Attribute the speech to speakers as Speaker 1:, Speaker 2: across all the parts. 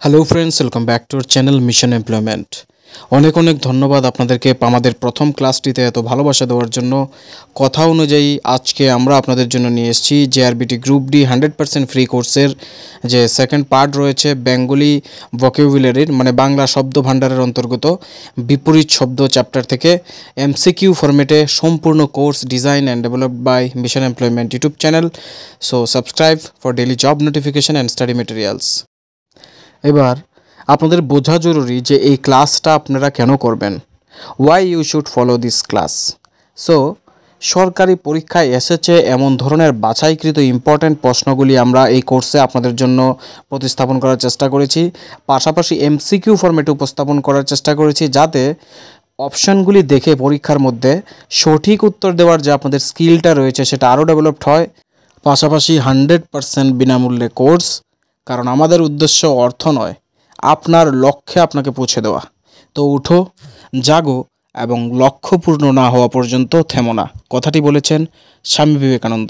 Speaker 1: Hello friends, welcome back to our channel mission employment. অনেক অনেক ধন্যবাদ আপনাদেরকে আমাদের প্রথম ক্লাসটিতে এত ভালোবাসা দেওয়ার জন্য। কথা অনুযায়ী আজকে আমরা আপনাদের জন্য নিয়ে এসেছি জেআরবিটি গ্রুপ ডি 100% ফ্রি কোর্সের যে সেকেন্ড পার্ট রয়েছে বেঙ্গলি ভোকাবুলারির মানে বাংলা শব্দ ভাণ্ডারের অন্তর্গত বিপরীত শব্দ চ্যাপ্টার থেকে এমসিকিউ ফরম্যাটে সম্পূর্ণ course design and developed by Mission Employment YouTube channel. So subscribe for daily job notification and study materials. এবার আপনাদের বোঝা জরুরি যে এই ক্লাসটা আপনারা কেন করবেন, why you should follow this class. So সরকারি পরীক্ষায় এসেছে এমন ধরনের বাছাইকৃত ইম্পর্ট্যান্ট প্রশ্নগুলি আমরা এই কোর্সে আপনাদের জন্য প্রতিস্থাপন করার চেষ্টা করেছি, পাশাপাশি এমসিকিউ ফরম্যাটে উপস্থাপন করার চেষ্টা করেছি যাতে অপশানগুলি দেখে পরীক্ষার মধ্যে সঠিক উত্তর দেওয়ার যে আপনাদের স্কিলটা রয়েছে সেটা আরও ডেভেলপড হয়। পাশাপাশি 100% বিনামূল্যে কোর্স, কারণ আমাদের উদ্দেশ্য অর্থ নয়, আপনার লক্ষ্যে আপনাকে পৌঁছে দেওয়া। তো উঠো, জাগো এবং লক্ষ্য পূর্ণ না হওয়া পর্যন্ত থেমো না, কথাটি বলেছেন স্বামী বিবেকানন্দ।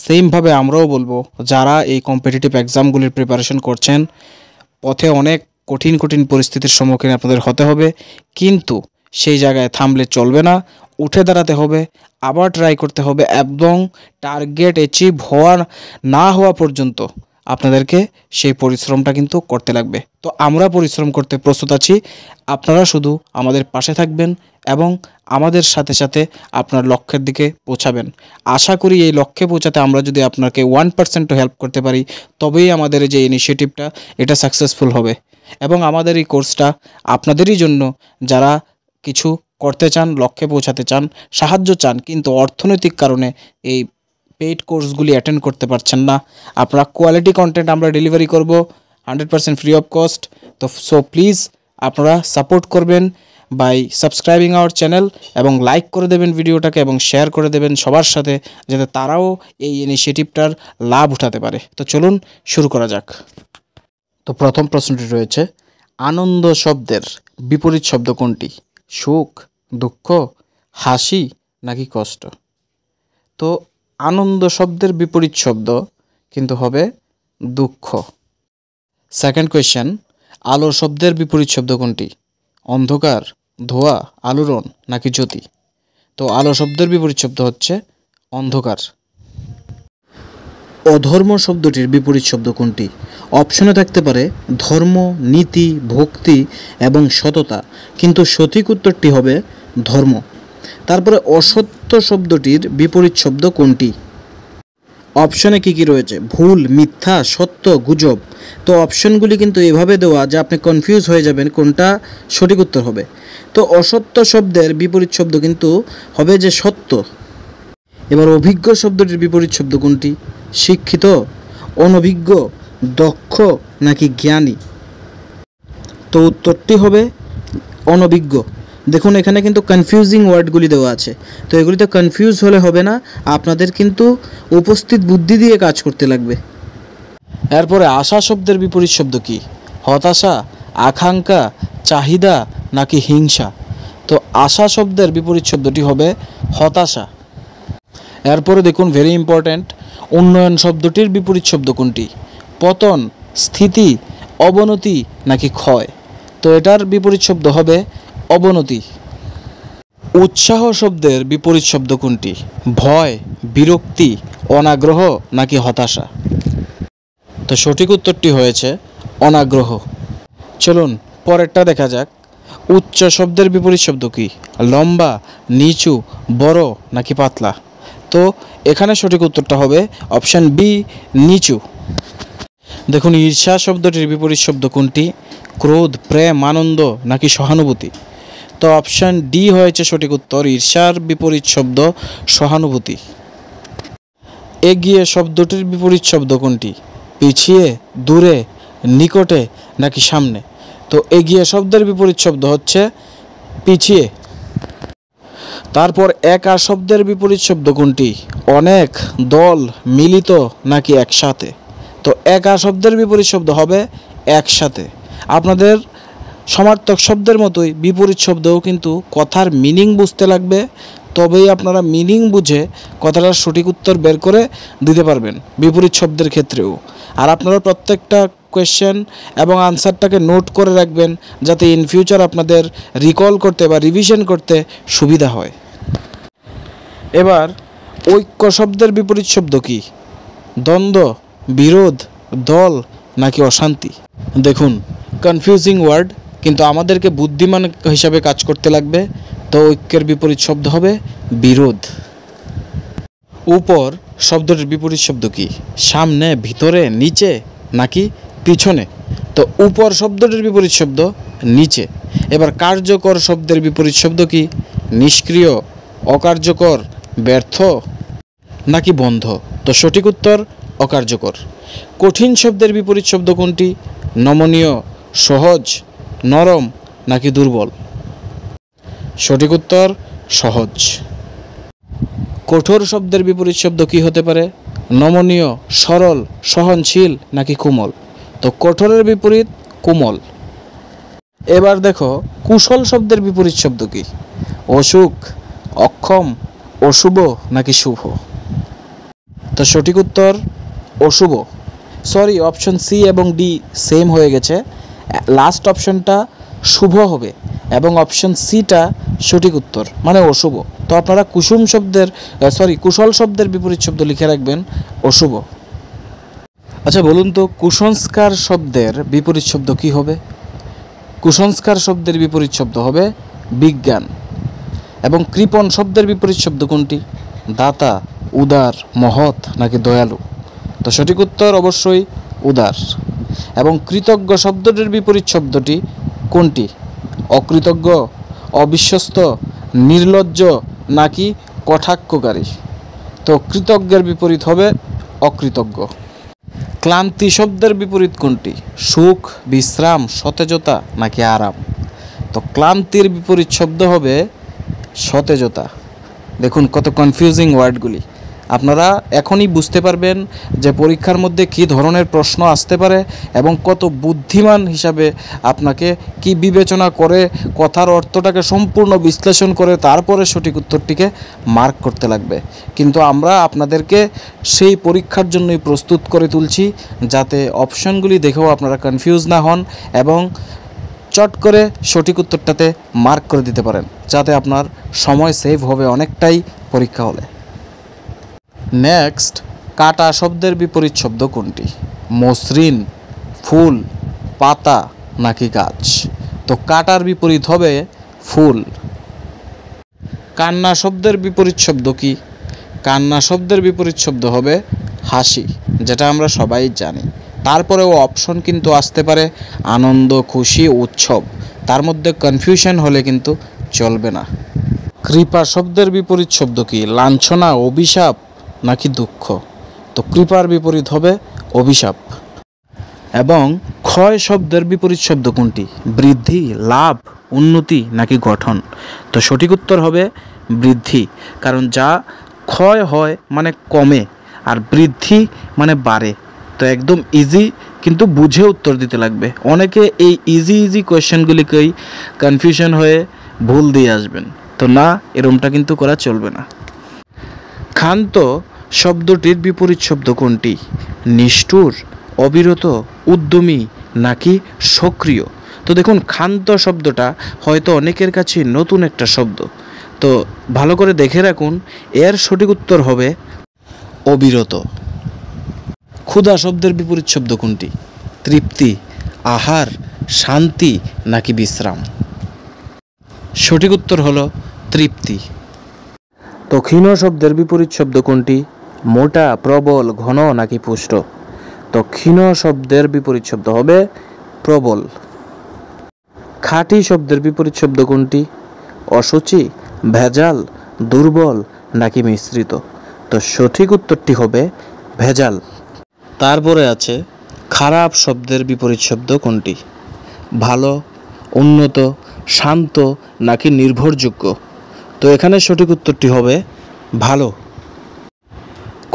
Speaker 1: সেমভাবে আমরাও বলবো, যারা এই কম্পিটিটিভ এক্সামগুলির প্রিপারেশন করছেন, পথে অনেক কঠিন কঠিন পরিস্থিতির সম্মুখীন আপনাদের হতে হবে, কিন্তু সেই জায়গায় থামলে চলবে না, উঠে দাঁড়াতে হবে, আবার ট্রাই করতে হবে এবং টার্গেট অ্যাচিভ না হওয়া পর্যন্ত আপনাদেরকে সেই পরিশ্রমটা কিন্তু করতে লাগবে। তো আমরা পরিশ্রম করতে প্রস্তুত আছি, আপনারা শুধু আমাদের পাশে থাকবেন এবং আমাদের সাথে সাথে আপনার লক্ষ্যের দিকে পৌঁছাবেন। আশা করি এই লক্ষ্যে পৌঁছাতে আমরা যদি আপনাকে 1% হেল্প করতে পারি, তবেই আমাদের যে ইনিশিয়েটিভটা এটা সাকসেসফুল হবে। এবং আমাদের এই কোর্সটা আপনাদেরই জন্য, যারা কিছু করতে চান, লক্ষ্যে পৌঁছাতে চান, সাহায্য চান, কিন্তু অর্থনৈতিক কারণে এই পেইড কোর্সগুলি অ্যাটেন্ড করতে পারছেন না। আপনারা কোয়ালিটি কন্টেন্ট আমরা ডেলিভারি করব 100% ফ্রি অফ কস্ট। তো সো প্লিজ আপনারা সাপোর্ট করবেন বাই সাবস্ক্রাইবিং আওয়ার চ্যানেল এবং লাইক করে দেবেন ভিডিওটাকে এবং শেয়ার করে দেবেন সবার সাথে, যাতে তারাও এই ইনিশিয়েটিভটার লাভ উঠাতে পারে। তো চলুন শুরু করা যাক। তো প্রথম প্রশ্নটি রয়েছে, আনন্দ শব্দের বিপরীত শব্দ কোনটি? সুখ, দুঃখ, হাসি নাকি কষ্ট? তো আনন্দ শব্দের বিপরীত শব্দ কিন্তু হবে দুঃখ। সেকেন্ড কোয়েশ্চেন, আলো শব্দের বিপরীত শব্দ কোনটি? অন্ধকার, ধোঁয়া, আলোড়ন নাকি জ্যোতি? তো আলো শব্দের বিপরীত শব্দ হচ্ছে অন্ধকার। অধর্ম শব্দটির বিপরীত শব্দ কোনটি? অপশনে থাকতে পারে ধর্ম, নীতি, ভক্তি এবং সততা, কিন্তু সঠিক উত্তরটি হবে ধর্ম। তারপরে অসত্য শব্দটির বিপরীত শব্দ কোনটি? অপশনে কি রয়েছে? ভুল, মিথ্যা, সত্য, গুজব। তো অপশনগুলি কিন্তু এভাবে দেওয়া যে আপনি কনফিউজ হয়ে যাবেন কোনটা সঠিক উত্তর হবে। তো অসত্য শব্দের বিপরীত শব্দ কিন্তু হবে যে সত্য। এবার অভিজ্ঞ শব্দটির বিপরীত শব্দ কোনটি? শিক্ষিত, অনভিজ্ঞ, দক্ষ নাকি জ্ঞানী? তো উত্তরটি হবে অনভিজ্ঞ। দেখুন এখানে কিন্তু কনফিউজিং ওয়ার্ডগুলি দেওয়া আছে, তো এগুলিতে কনফিউজ হলে হবে না, আপনাদের কিন্তু উপস্থিত বুদ্ধি দিয়ে কাজ করতে লাগবে। এরপরে আশা শব্দের বিপরীত শব্দ কি? হতাশা, আকাঙ্ক্ষা, চাহিদা নাকি হিংসা? তো আশা শব্দের বিপরীত শব্দটি হবে হতাশা। এরপরে দেখুন ভেরি ইম্পর্ট্যান্ট, উন্নয়ন শব্দটির বিপরীত শব্দ কোনটি? পতন, স্থিতি, অবনতি নাকি ক্ষয়? তো এটার বিপরীত শব্দ হবে অবনতি। উৎসাহ শব্দের বিপরীত শব্দ কোনটি? ভয়, বিরক্তি, অনাগ্রহ নাকি হতাশা? তো সঠিক উত্তরটি হয়েছে অনাগ্রহ। চলুন পরেরটা দেখা যাক। উচ্চ শব্দের বিপরীত শব্দ কি? লম্বা, নিচু, বড় নাকি পাতলা? তো এখানে সঠিক উত্তরটা হবে অপশান বি, নিচু। দেখুন ঈর্ষা শব্দটির বিপরীত শব্দ কোনটি? ক্রোধ, প্রেম, আনন্দ নাকি সহানুভূতি? তো অপশান ডি হয়েছে সঠিক উত্তর, ঈর্ষার বিপরীত শব্দ সহানুভূতি। এগিয়ে শব্দটির বিপরীত শব্দ কোনটি? পিছিয়ে, দূরে, নিকটে নাকি সামনে? তো এগিয়ে শব্দের বিপরীত শব্দ হচ্ছে পিছিয়ে। তারপর একা শব্দের বিপরীত শব্দ কোনটি? অনেক, দল, মিলিত নাকি একসাথে? তো একা শব্দের বিপরীত শব্দ হবে একসাথে। আপনাদের সমার্থক শব্দের মতোই বিপরীত শব্দও কিন্তু কথার মিনিং বুঝতে লাগবে, তবেই আপনারা মিনিং বুঝে কথাটার সঠিক উত্তর বের করে দিতে পারবেন বিপরীত শব্দের ক্ষেত্রেও। আর আপনারা প্রত্যেকটা কোয়েশ্চেন এবং আনসারটাকে নোট করে রাখবেন, যাতে ইন ফিউচার আপনাদের রিকল করতে বা রিভিশন করতে সুবিধা হয়। এবার ঐক্য শব্দের বিপরীত শব্দ কি? দ্বন্দ্ব, বিরোধ, দল নাকি অশান্তি? দেখুন, কনফিউজিং ওয়ার্ড, কিন্তু আমাদেরকে বুদ্ধিমান হিসাবে কাজ করতে লাগবে। তো ঐক্যের বিপরীত শব্দ হবে বিরোধ। উপর শব্দটির বিপরীত শব্দ কি? সামনে, ভিতরে, নিচে নাকি পিছনে? তো উপর শব্দটির বিপরীত শব্দ নিচে। এবার কার্যকর শব্দের বিপরীত শব্দ কি? নিষ্ক্রিয়, অকার্যকর, ব্যর্থ নাকি বন্ধ? তো সঠিক উত্তর অকার্যকর। কঠিন শব্দের বিপরীত শব্দ কোনটি? নমনীয়, সহজ, নরম নাকি দুর্বল? সঠিক উত্তর সহজ। কঠোর শব্দের বিপরীত শব্দ কি হতে পারে? নমনীয়, সরল, সহনশীল নাকি কোমল? তো কঠোরের বিপরীত কোমল। এবার দেখো, কুশল শব্দের বিপরীত শব্দ কি? অসুখ, অক্ষম, অশুভ নাকি শুভ? তো সঠিক উত্তর অশুভ। সরি, অপশন সি এবং ডি সেম হয়ে গেছে। লাস্ট অপশনটা শুভ হবে এবং অপশন সিটা সঠিক উত্তর, মানে অশুভ। তো আপনারা কুশল শব্দের বিপরীত শব্দ লিখে রাখবেন অশুভ। আচ্ছা বলুন তো, কুসংস্কার শব্দের বিপরীত শব্দ কি হবে? কুসংস্কার শব্দের বিপরীত শব্দ হবে বিজ্ঞান। এবং কৃপণ শব্দের বিপরীত শব্দ কোনটি? দাতা, উদার, মহৎ নাকি দয়ালু? তো সঠিক উত্তর অবশ্যই উদার। এবং কৃতজ্ঞ শব্দটির বিপরীত শব্দটি কোনটি? অকৃতজ্ঞ, অবিশ্বস্ত, নির্লজ্জ নাকি কটাক্ষকারী? তো কৃতজ্ঞের বিপরীত হবে অকৃতজ্ঞ। ক্লান্তি শব্দের বিপরীত কোনটি? সুখ, বিশ্রাম, সতেজতা নাকি আরাম? তো ক্লান্তির বিপরীত শব্দ হবে সতেজতা। দেখুন কত কনফিউজিং ওয়ার্ডগুলি। আপনারা এখনই বুঝতে পারবেন যে পরীক্ষার মধ্যে কী ধরনের প্রশ্ন আসতে পারে এবং কত বুদ্ধিমান হিসাবে আপনাকে কি বিবেচনা করে কথার অর্থটাকে সম্পূর্ণ বিশ্লেষণ করে তারপরে সঠিক উত্তরটিকে মার্ক করতে লাগবে। কিন্তু আমরা আপনাদেরকে সেই পরীক্ষার জন্যই প্রস্তুত করে তুলছি, যাতে অপশনগুলি দেখেও আপনারা কনফিউজ না হন এবং চট করে সঠিক উত্তরটাতে মার্ক করে দিতে পারেন, যাতে আপনার সময় সেভ হবে অনেকটাই পরীক্ষা হলে। নেক্সট, কাটা শব্দের বিপরীত শব্দ কোনটি? মসৃণ, ফুল, পাতা নাকি গাছ? তো কাটার বিপরীত হবে ফুল। কান্না শব্দের বিপরীত শব্দ কি? কান্না শব্দের বিপরীত শব্দ হবে হাসি, যেটা আমরা সবাই জানি। তারপরেও অপশন কিন্তু আসতে পারে আনন্দ, খুশি, উৎসব। তার মধ্যে কনফিউশন হলে কিন্তু চলবে না। কৃপা শব্দের বিপরীত শব্দ কি? লাঞ্ছনা, অভিশাপ নাকি দুঃখ? তো কৃপার বিপরীত হবে অভিশাপ। এবং ক্ষয় শব্দের বিপরীত শব্দ কোনটি? বৃদ্ধি, লাভ, উন্নতি নাকি গঠন? তো সঠিক উত্তর হবে বৃদ্ধি, কারণ যা ক্ষয় হয় মানে কমে আর বৃদ্ধি মানে বাড়ে। তো একদম ইজি, কিন্তু বুঝে উত্তর দিতে লাগবে। অনেকে এই ইজি কোয়েশ্চেনগুলিকেই কনফিউশন হয়ে ভুল দিয়ে আসবেন, তো না, এরমটা কিন্তু করা চলবে না। ক্ষান্ত শব্দটির বিপরীত শব্দ কোনটি? নিষ্ঠুর, অবিরত, উদ্যমী নাকি সক্রিয়? তো দেখুন, ক্ষান্ত শব্দটা হয়তো অনেকের কাছে নতুন একটা শব্দ, তো ভালো করে দেখে রাখুন। এর সঠিক উত্তর হবে অবিরত। ক্ষুধা শব্দের বিপরীত শব্দ কোনটি? তৃপ্তি, আহার, শান্তি নাকি বিশ্রাম? সঠিক উত্তর হলো তৃপ্তি। তো ক্ষীণ শব্দের বিপরীত শব্দ কোনটি? মোটা, প্রবল, ঘন নাকি পুষ্ট? তো ক্ষীণ শব্দের বিপরীত শব্দ হবে প্রবল। খাঁটি শব্দের বিপরীত শব্দ কোনটি? অসুচি, ভেজাল, দুর্বল নাকি মিশ্রিত? তো সঠিক উত্তরটি হবে ভেজাল। তারপরে আছে খারাপ শব্দের বিপরীত শব্দ কোনটি? ভালো, উন্নত, শান্ত নাকি নির্ভরযোগ্য? তো এখানে সঠিক উত্তরটি হবে ভালো।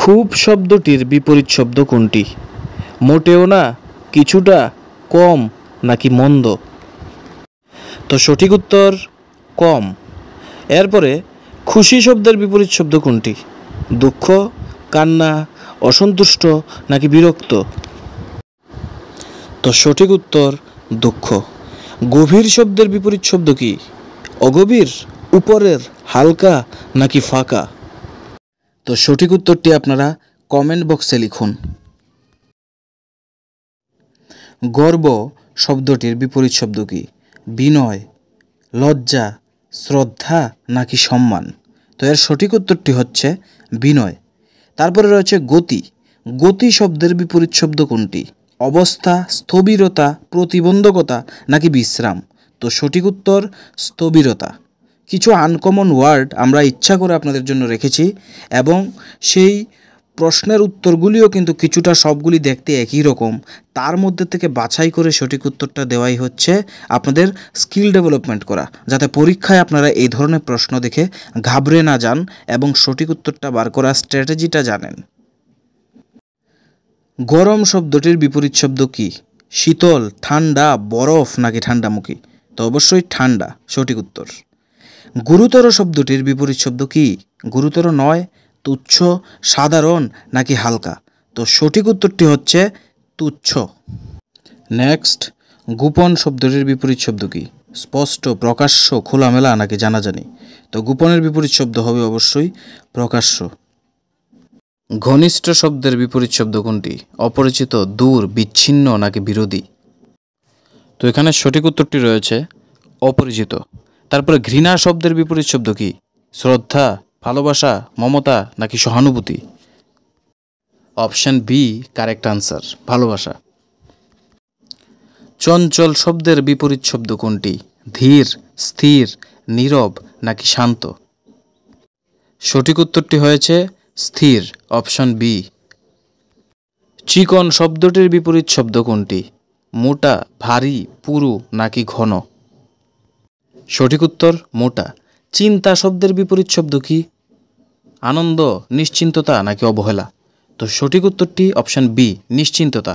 Speaker 1: খুব শব্দটির বিপরীত শব্দ কোনটি? মোটেও না, কিছুটা, কম নাকি মন্দ? তো সঠিক উত্তর কম। এরপরে খুশি শব্দের বিপরীত শব্দ কোনটি? দুঃখ, কান্না, অসন্তুষ্ট নাকি বিরক্ত? তো সঠিক উত্তর দুঃখ। গভীর শব্দের বিপরীত শব্দ কি? অগভীর, উপরের, হালকা নাকি ফাঁকা? তো সঠিক উত্তরটি আপনারা কমেন্ট বক্সে লিখুন। গর্ব শব্দটির বিপরীত শব্দ কি? বিনয়, লজ্জা, শ্রদ্ধা নাকি সম্মান? তো এর সঠিক উত্তরটি হচ্ছে বিনয়। তারপরে রয়েছে গতি। গতি শব্দের বিপরীত শব্দ কোনটি? অবস্থা, স্থবিরতা, প্রতিবন্ধকতা নাকি বিশ্রাম? তো সঠিক উত্তর স্থবিরতা। কিছু আনকমন ওয়ার্ড আমরা ইচ্ছা করে আপনাদের জন্য রেখেছি এবং সেই প্রশ্নের উত্তরগুলিও কিন্তু কিছুটা সবগুলি দেখতে একই রকম। তার মধ্যে থেকে বাছাই করে সঠিক উত্তরটা দেওয়াই হচ্ছে আপনাদের স্কিল ডেভেলপমেন্ট করা, যাতে পরীক্ষায় আপনারা এই ধরনের প্রশ্ন দেখে ঘাবড়ে না যান এবং সঠিক উত্তরটা বার করার স্ট্র্যাটেজিটা জানেন। গরম শব্দটির বিপরীত শব্দ কি? শীতল, ঠান্ডা, বরফ নাকি ঠান্ডামুখী? তো অবশ্যই ঠান্ডা সঠিক উত্তর। গুরুতর শব্দটির বিপরীত শব্দ কি? গুরুতর নয়, তুচ্ছ, সাধারণ নাকি হালকা? তো সঠিক উত্তরটি হচ্ছে তুচ্ছ। নেক্সট, গোপন শব্দটির বিপরীত শব্দ কি? স্পষ্ট, প্রকাশ্য, খোলামেলা নাকি জানাজানি? তো গোপনের বিপরীত শব্দ হবে অবশ্যই প্রকাশ্য। ঘনিষ্ঠ শব্দের বিপরীত শব্দ কোনটি? অপরিচিত, দূর, বিচ্ছিন্ন নাকি বিরোধী? তো এখানে সঠিক উত্তরটি রয়েছে অপরিচিত। তারপরে ঘৃণা শব্দের বিপরীত শব্দ কি? শ্রদ্ধা, ভালোবাসা, মমতা নাকি সহানুভূতি? অপশন বি কারেক্ট আনসার, ভালোবাসা। চঞ্চল শব্দের বিপরীত শব্দ কোনটি? ধীর, স্থির, নীরব নাকি শান্ত? সঠিক উত্তরটি হয়েছে স্থির, অপশন বি। চিকন শব্দটির বিপরীত শব্দ কোনটি? মোটা, ভারী, পুরু নাকি ঘন? সঠিক উত্তর মোটা। চিন্তা শব্দের বিপরীত শব্দ কি? আনন্দ, নিশ্চিন্ততা নাকি অবহেলা? তো সঠিক উত্তরটি অপশন বি, নিশ্চিন্ততা।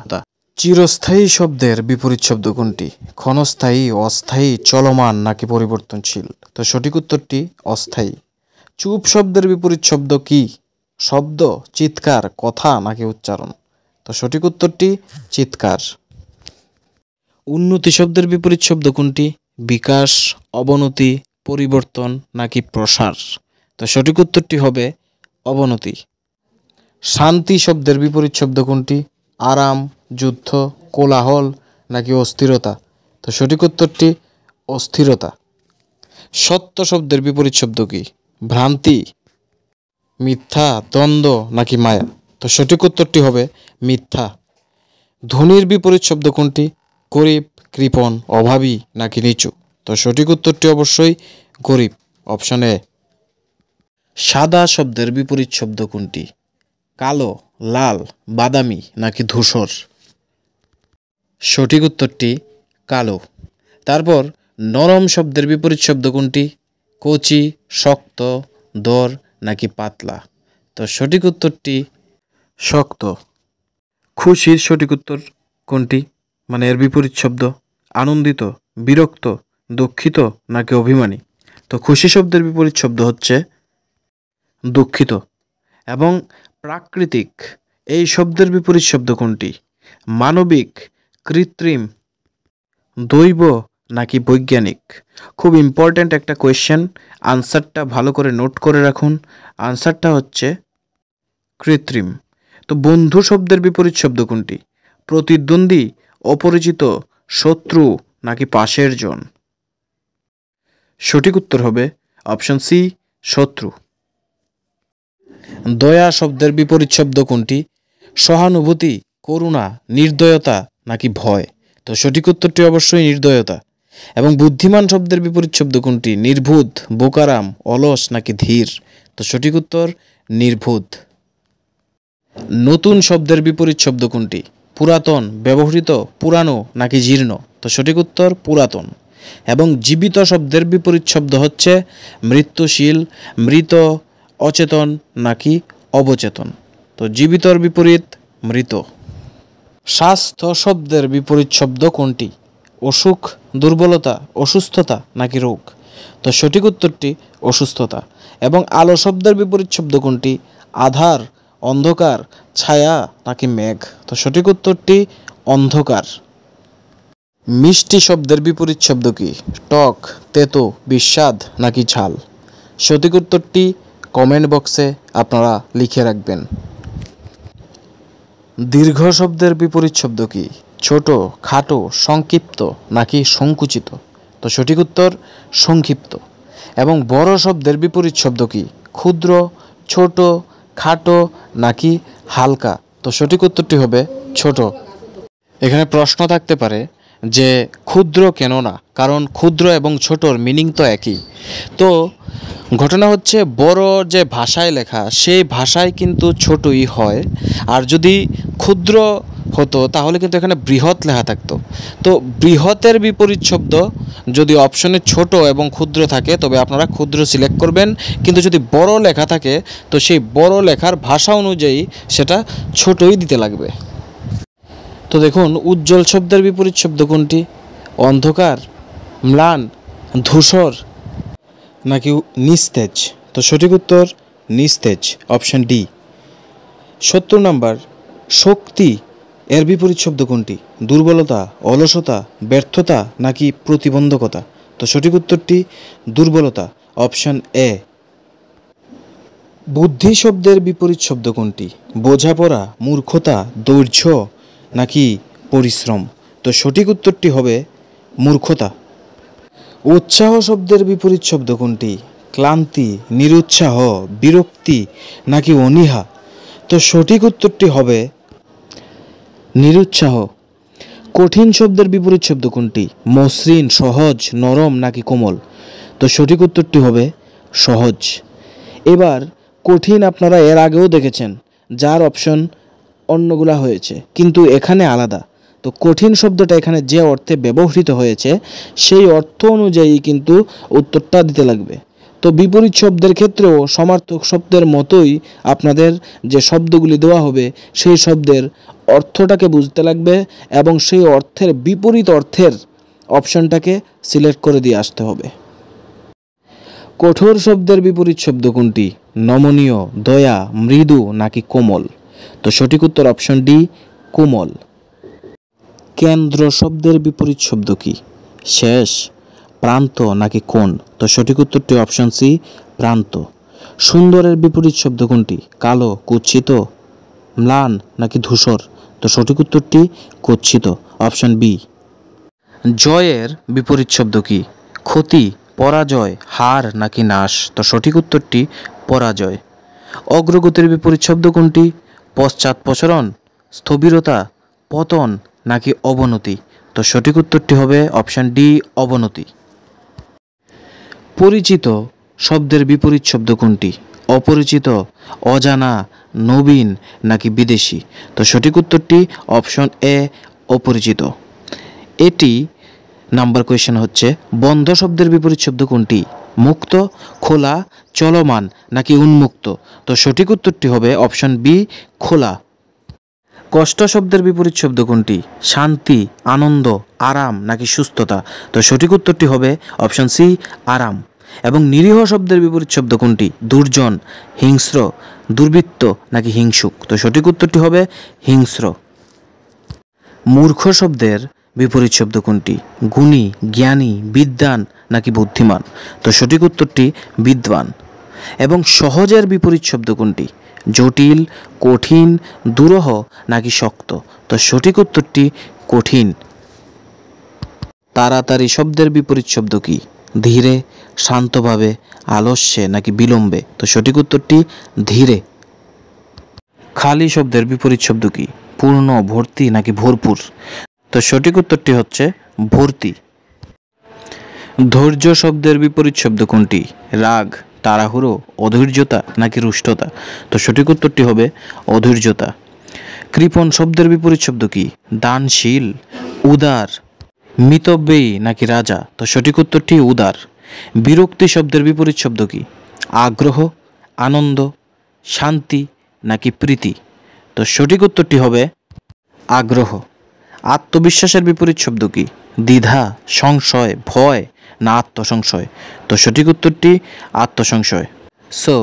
Speaker 1: চিরস্থায়ী শব্দের বিপরীত শব্দ কোনটি? ক্ষণস্থায়ী, অস্থায়ী, চলমান নাকি পরিবর্তনশীল? তো সঠিক উত্তরটি অস্থায়ী। চুপ শব্দের বিপরীত শব্দ কি? শব্দ, চিৎকার, কথা নাকি উচ্চারণ? তো সঠিক উত্তরটি চিৎকার। উন্নতি শব্দের বিপরীত শব্দ কোনটি? বিকাশ, অবনতি, পরিবর্তন নাকি প্রসার? তো সঠিক উত্তরটি হবে অবনতি। শান্তি শব্দের বিপরীত শব্দ কোনটি? আরাম, যুদ্ধ, কোলাহল নাকি অস্থিরতা? তো সঠিক উত্তরটি অস্থিরতা। সত্য শব্দের বিপরীত শব্দ কি? ভ্রান্তি, মিথ্যা, দ্বন্দ্ব নাকি মায়া? তো সঠিক উত্তরটি হবে মিথ্যা। ধনীর বিপরীত শব্দ কোনটি? গরিব, কৃপণ, অভাবী নাকি নিচু? তো সঠিক উত্তরটি অবশ্যই গরিব, অপশন এ। সাদা শব্দের বিপরীত শব্দ কোনটি? কালো, লাল, বাদামি নাকি ধূসর? সঠিক উত্তরটি কালো। তারপর নরম শব্দের বিপরীত শব্দ কোনটি? কচি, শক্ত, দর নাকি পাতলা? তো সঠিক উত্তরটি শক্ত। খুশির সঠিক উত্তর কোনটি? মানে এর বিপরীত শব্দ? আনন্দিত, বিরক্ত, দুঃখিত নাকি অভিমানী? তো খুশি শব্দের বিপরীত শব্দ হচ্ছে দুঃখিত। এবং প্রাকৃতিক এই শব্দের বিপরীত শব্দ কোনটি? মানবিক, কৃত্রিম, দৈব নাকি বৈজ্ঞানিক? খুব ইম্পর্ট্যান্ট একটা কোয়েশ্চেন, আনসারটা ভালো করে নোট করে রাখুন। আনসারটা হচ্ছে কৃত্রিম। তো বন্ধু শব্দের বিপরীত শব্দ কোনটি? প্রতিদ্বন্দ্বী, অপরিচিত, শত্রু নাকি পাশের জন? সঠিক উত্তর হবে অপশন সি, শত্রু। দয়া শব্দের বিপরীত শব্দ কোনটি? সহানুভূতি, করুণা, নির্দয়তা নাকি ভয়? তো সঠিক উত্তরটি অবশ্যই নির্দয়তা। এবং বুদ্ধিমান শব্দের বিপরীত শব্দ কোনটি? নির্বুধ, বোকারাম, অলস নাকি ধীর? তো সঠিক উত্তর নির্বুধ। নতুন শব্দের বিপরীত শব্দ কোনটি? পুরাতন, ব্যবহৃত, পুরানো নাকি জীর্ণ? তো সঠিক উত্তর পুরাতন। এবং জীবিত শব্দের বিপরীত শব্দ হচ্ছে মৃত্যুশীল, মৃত, অচেতন নাকি অবচেতন? তো জীবিতর বিপরীত মৃত। স্বাস্থ্য শব্দের বিপরীত শব্দ কোনটি? অসুখ, দুর্বলতা, অসুস্থতা নাকি রোগ? তো সঠিক উত্তরটি অসুস্থতা। এবং আলো শব্দের বিপরীত শব্দ কোনটি? আধার, অন্ধকার, ছায়া নাকি মেঘ? তো সঠিক উত্তরটি অন্ধকার। মিষ্টি শব্দের বিপরীত শব্দ কি? টক, তেতো, বিস্বাদ নাকি ঝাল? সঠিক উত্তরটি কমেন্ট বক্সে আপনারা লিখে রাখবেন। দীর্ঘ শব্দের বিপরীত শব্দ কি? ছোট, খাটো, সংক্ষিপ্ত নাকি সংকুচিত? তো সঠিক উত্তর সংক্ষিপ্ত। এবং বড় শব্দের বিপরীত শব্দ কি? ক্ষুদ্র, ছোট, খাটো নাকি হালকা? তো সঠিক উত্তরটি হবে ছোট। এখানে প্রশ্ন থাকতে পারে যে ক্ষুদ্র কেন না, কারণ ক্ষুদ্র এবং ছোটর মিনিং তো একই। তো ঘটনা হচ্ছে বড় যে ভাষায় লেখা সেই ভাষায় কিন্তু ছোটই হয়, আর যদি ক্ষুদ্র হতো তাহলে কিন্তু এখানে বৃহৎ লেখা থাকতো। তো বৃহতের বিপরীত শব্দ যদি অপশনে ছোট এবং ক্ষুদ্র থাকে তবে আপনারা ক্ষুদ্র সিলেক্ট করবেন, কিন্তু যদি বড় লেখা থাকে তো সেই বড় লেখার ভাষা অনুযায়ী সেটা ছোটই দিতে লাগবে। তো দেখুন, উজ্জ্বল শব্দের বিপরীত শব্দ কোনটি? অন্ধকার, ম্লান, ধূসর নাকি নিস্তেজ? তো সঠিক উত্তর নিস্তেজ, অপশন ডি। 70 নাম্বার, শক্তি এর বিপরীত শব্দ কোনটি? দুর্বলতা, অলসতা, ব্যর্থতা নাকি প্রতিবন্ধকতা? তো সঠিক উত্তরটি দুর্বলতা, অপশন এ। বুদ্ধি শব্দের বিপরীত শব্দ কোনটি? বোঝাপড়া, মূর্খতা, ধৈর্য নাকি পরিশ্রম? তো সঠিক উত্তরটি হবে মূর্খতা। উৎসাহ শব্দের বিপরীত শব্দ কোনটি? ক্লান্তি, নিরুৎসাহ, বিরক্তি নাকি অনীহা? তো সঠিক উত্তরটি হবে নিরুৎসাহ। কঠিন শব্দের বিপরীত শব্দ কোনটি? মসৃণ, সহজ, নরম নাকি কোমল? তো সঠিক উত্তরটি হবে সহজ। এবার কঠিন আপনারা এর আগেও দেখেছেন, যার অপশন অন্যগুলা হয়েছে, কিন্তু এখানে আলাদা। তো কঠিন শব্দটা এখানে যে অর্থে ব্যবহৃত হয়েছে সেই অর্থ অনুযায়ী কিন্তু উত্তরটা দিতে লাগবে। তো বিপরীত শব্দের ক্ষেত্রেও সমার্থক শব্দের মতোই আপনাদের যে শব্দগুলি দেওয়া হবে সেই শব্দের অর্থটাকে বুঝতে লাগবে এবং সেই অর্থের বিপরীত অর্থের অপশনটাকে সিলেক্ট করে দিয়ে আসতে হবে। কঠোর শব্দের বিপরীত শব্দ কোনটি? নমনীয়, দয়া, মৃদু নাকি কোমল? তো সঠিক উত্তর অপশন ডি, কোমল। কেন্দ্র শব্দের বিপরীত শব্দ কি? শেষ, প্রান্ত নাকি কোণ? তো সঠিক উত্তরটি অপশন সি, প্রান্ত। সুন্দরের বিপরীত শব্দ কোনটি? কালো, কুৎসিত, ম্লান নাকি ধূসর? তো সঠিক উত্তরটি কুৎসিত, অপশন বি। জয়ের বিপরীত শব্দ কি? ক্ষতি, পরাজয়, হার নাকি নাশ? তো সঠিক উত্তরটি পরাজয়। অগ্রগতির বিপরীত শব্দ কোনটি? পশ্চাৎপসরণ, স্থবিরতা, পতন নাকি অবনতি? তো সঠিক উত্তরটি হবে অপশন ডি, অবনতি। পরিচিত শব্দের বিপরীত শব্দ কোনটি? অপরিচিত, অজানা, নবীন নাকি বিদেশি? তো সঠিক উত্তরটি অপশন এ, অপরিচিত। এটি নাম্বার কোয়েশ্চেন হচ্ছে, বন্ধ শব্দের বিপরীত শব্দ কোনটি? মুক্ত, খোলা, চলমান নাকি উন্মুক্ত? তো সঠিক উত্তরটি হবে অপশন বি, খোলা। কষ্ট শব্দের বিপরীত শব্দ কোনটি? শান্তি, আনন্দ, আরাম নাকি সুস্থতা? তো সঠিক উত্তরটি হবে অপশন সি, আরাম। এবং নিরীহ শব্দের বিপরীত শব্দ কোনটি? দুর্জন, হিংস্র, দুর্বৃত্ত নাকি হিংসুক? তো সঠিক উত্তরটি হবে হিংস্র। মূর্খ শব্দের বিপরীত শব্দ কোনটি? গুণী, জ্ঞানী, বিদ্বান নাকি বুদ্ধিমান? তো সঠিক উত্তরটি বিদ্বান। এবং সহজের বিপরীত শব্দ কোনটি? জটিল, কঠিন, দুরূহ নাকি শক্ত? তো সঠিক উত্তরটি কঠিন। তাড়াতাড়ি শব্দের বিপরীত শব্দ কি? ধীরে, শান্তভাবে, আলস্যে নাকি বিলম্বে? তো সঠিক উত্তরটি ধীরে। খালি শব্দের বিপরীত শব্দ কি? পূর্ণ, ভর্তি নাকি ভরপুর? তো সঠিক উত্তরটি হচ্ছে ভর্তি। ধৈর্য শব্দের বিপরীত শব্দ কোনটি? রাগ, তাড়াহুড়ো, অধৈর্যতা নাকি রুষ্টতা? তো সঠিক উত্তরটি হবে অধৈর্যতা। কৃপণ শব্দের বিপরীত শব্দ কি? দানশীল, উদার, মিতব্যয়ী নাকি রাজা? তো সঠিক উত্তরটি উদার। বিরক্তি শব্দের বিপরীত শব্দ কি? আগ্রহ, আনন্দ, শান্তি নাকি প্রীতি? তো সঠিক উত্তরটি হবে আগ্রহ। আত্মবিশ্বাসের বিপরীত শব্দ কি? দ্বিধা, সংশয়, ভয় না আত্মসংশয়? তো সঠিক উত্তরটি আত্মসংশয়। সো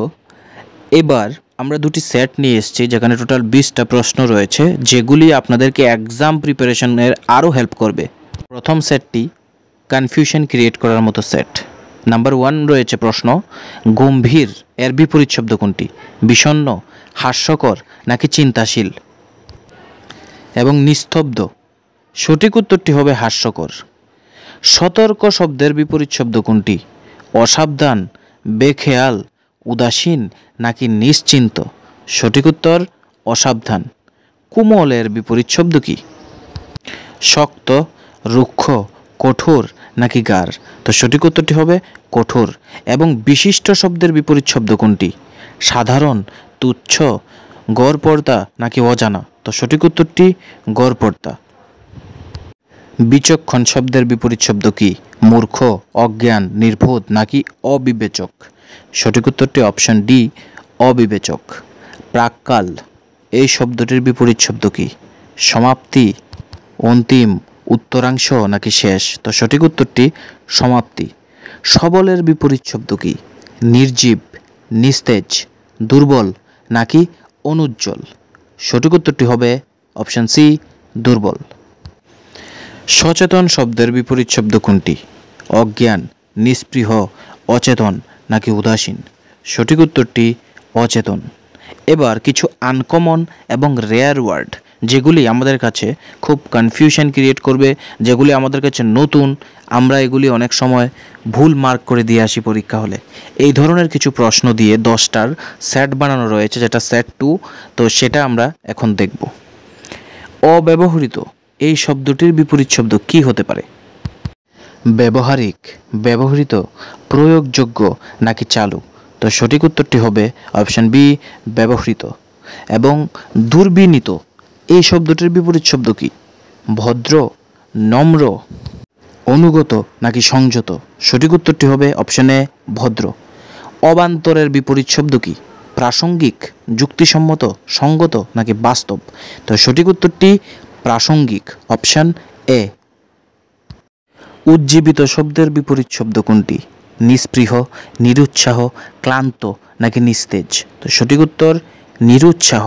Speaker 1: এবার আমরা দুটি সেট নিয়ে এসেছি যেখানে টোটাল 20টা প্রশ্ন রয়েছে, যেগুলি আপনাদেরকে এক্সাম প্রিপারেশনের আরও হেল্প করবে। প্রথম সেটটি কনফিউশন ক্রিয়েট করার মতো সেট। নাম্বার 1 রয়েছে প্রশ্ন, গম্ভীর এর বিপরীত শব্দ কোনটি? বিষণ্ণ, হাস্যকর নাকি চিন্তাশীল? এবং নিস্তব্ধ, সঠিক উত্তরটি হবে হাস্যকর। সতর্ক শব্দের বিপরীত শব্দ কোনটি? অসাবধান, বেখেয়াল, উদাসীন নাকি নিশ্চিন্ত? সঠিক উত্তর অসাবধান। কোমল এর বিপরীত শব্দ কি? শক্ত, রুক্ষ, কঠোর নাকি গাঢ়? তো সঠিক উত্তরটি হবে কঠোর। এবং বিশিষ্ট শব্দের বিপরীত শব্দ কোনটি? সাধারণ, তুচ্ছ, গড়পড়তা নাকি অজানা? তো সঠিক উত্তরটি গড়পড়তা। বিচক্ষণ শব্দের বিপরীত শব্দ কি? মূর্খ, অজ্ঞান, নির্বোধ নাকি অবিবেচক? সঠিক উত্তরটি অপশন ডি, অবিবেচক। প্রাক্কাল এই শব্দটির বিপরীত শব্দ কি? সমাপ্তি, অন্তিম, উত্তরাংশ নাকি শেষ? তো সঠিক উত্তরটি সমাপ্তি। সবলের বিপরীত শব্দ কি? নির্জীব, নিস্তেজ, দুর্বল নাকি অনুজ্জ্বল? সঠিক উত্তরটি হবে অপশন সি, দুর্বল। সচেতন শব্দের বিপরীত শব্দ কোনটি? অজ্ঞান, নিস্পৃহ, অচেতন নাকি উদাসীন? সঠিক উত্তরটি অচেতন। এবার কিছু আনকমন এবং রেয়ার ওয়ার্ড, যেগুলি আমাদের কাছে খুব কনফিউশন ক্রিয়েট করবে, যেগুলি আমাদের কাছে নতুন, আমরা এগুলি অনেক সময় ভুল মার্ক করে দিয়ে আসি পরীক্ষা হলে। এই ধরনের কিছু প্রশ্ন দিয়ে 10টার সেট বানানো রয়েছে, যেটা সেট 2। তো সেটা আমরা এখন দেখব। অব্যবহৃত এই শব্দটির বিপরীত শব্দ কি হতে পারে? ব্যবহারিক, ব্যবহৃত, প্রয়োগযোগ্য নাকি চালু? তো সঠিক উত্তরটি হবে অপশন বি, ব্যবহৃত। এবং দুর্বিনীত এই শব্দটির বিপরীত শব্দ কি? ভদ্র, নম্র, অনুগত নাকি সংযত? সঠিক উত্তরটি হবে অপশন এ, ভদ্র। অবান্তরের বিপরীত শব্দ কি? প্রাসঙ্গিক, যুক্তিসম্মত, সঙ্গত নাকি বাস্তব? তো সঠিক উত্তরটি প্রাসঙ্গিক, অপশন এ। উজ্জীবিত শব্দের বিপরীত শব্দ কোনটি? নিস্পৃহ, নিরুৎসাহ, ক্লান্ত নাকি নিস্তেজ? তো সঠিক উত্তর নিরুৎসাহ।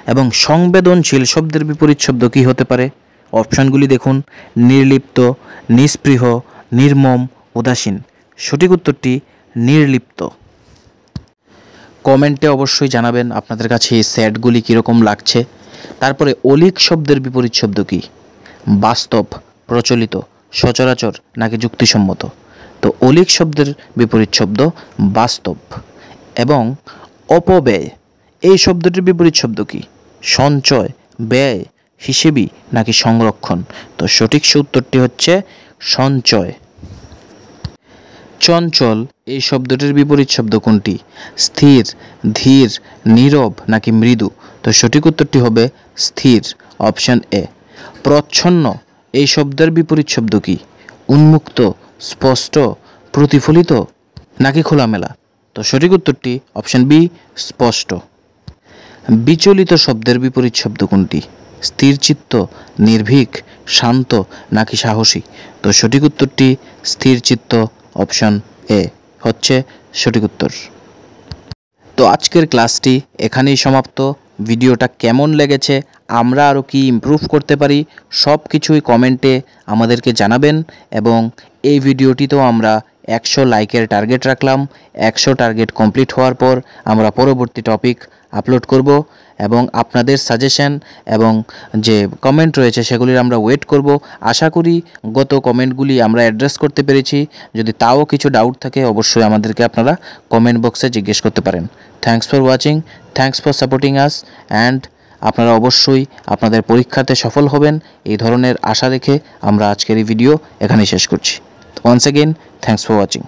Speaker 1: এবং সংবেদনশীল শব্দের বিপরীত শব্দ কি হতে পারে? অপশনগুলি দেখুন, নির্লিপ্ত, নিস্পৃহ, নির্মম, উদাসীন। সঠিক উত্তরটি নির্লিপ্ত। কমেন্টে অবশ্যই জানাবেন আপনাদের কাছে এই সেটগুলি কীরকম লাগছে। তারপরে অলীক শব্দের বিপরীত শব্দ কি? বাস্তব, প্রচলিত, সচরাচর নাকি যুক্তিসম্মত? তো অলীক শব্দের বিপরীত শব্দ বাস্তব। এবং অপব্যয় এই শব্দটির বিপরীত শব্দ কি? সঞ্চয়, ব্যয়, হিসেবি নাকি সংরক্ষণ? তো সঠিক উত্তরটি হচ্ছে সঞ্চয়। চঞ্চল এই শব্দটির বিপরীত শব্দ কোনটি? স্থির, ধীর, নীরব নাকি মৃদু? তো সঠিক উত্তরটি হবে স্থির, অপশন এ। প্রচ্ছন্ন এই শব্দের বিপরীত শব্দ কি? উন্মুক্ত, স্পষ্ট, প্রতিফলিত নাকি খোলামেলা? তো সঠিক উত্তরটি অপশন বি, স্পষ্ট। বিচলিত শব্দের বিপরীত শব্দ কোনটি? স্থিরচিত্ত, নির্ভীক, শান্ত নাকি সাহসী? তো সঠিক উত্তরটি স্থিরচিত্ত, অপশন এ হচ্ছে সঠিক উত্তর। তো আজকের ক্লাসটি এখানেই সমাপ্ত। ভিডিওটা কেমন লেগেছে, আমরা আরও কি ইমপ্রুভ করতে পারি, সব কিছুই কমেন্টে আমাদেরকে জানাবেন। এবং এই ভিডিওটিতেও আমরা 100 লাইকের টার্গেট রাখলাম। 100 টার্গেট কমপ্লিট হওয়ার পর আমরা পরবর্তী টপিক আপলোড করব। এবং আপনাদের সাজেশন এবং যে কমেন্ট রয়েছে সেগুলির আমরা ওয়েট করব। আশা করি গত কমেন্টগুলি আমরা অ্যাড্রেস করতে পেরেছি। যদি তাও কিছু ডাউট থাকে অবশ্যই আমাদেরকে আপনারা কমেন্ট বক্সে জিজ্ঞেস করতে পারেন। Thanks for watching, thanks for supporting us, and আপনারা অবশ্যই আপনাদের পরীক্ষাতে সফল হবেন এই ধরনের আশা রেখে আমরা আজকের এই ভিডিও এখানেই শেষ করছি। Once again thanks for watching.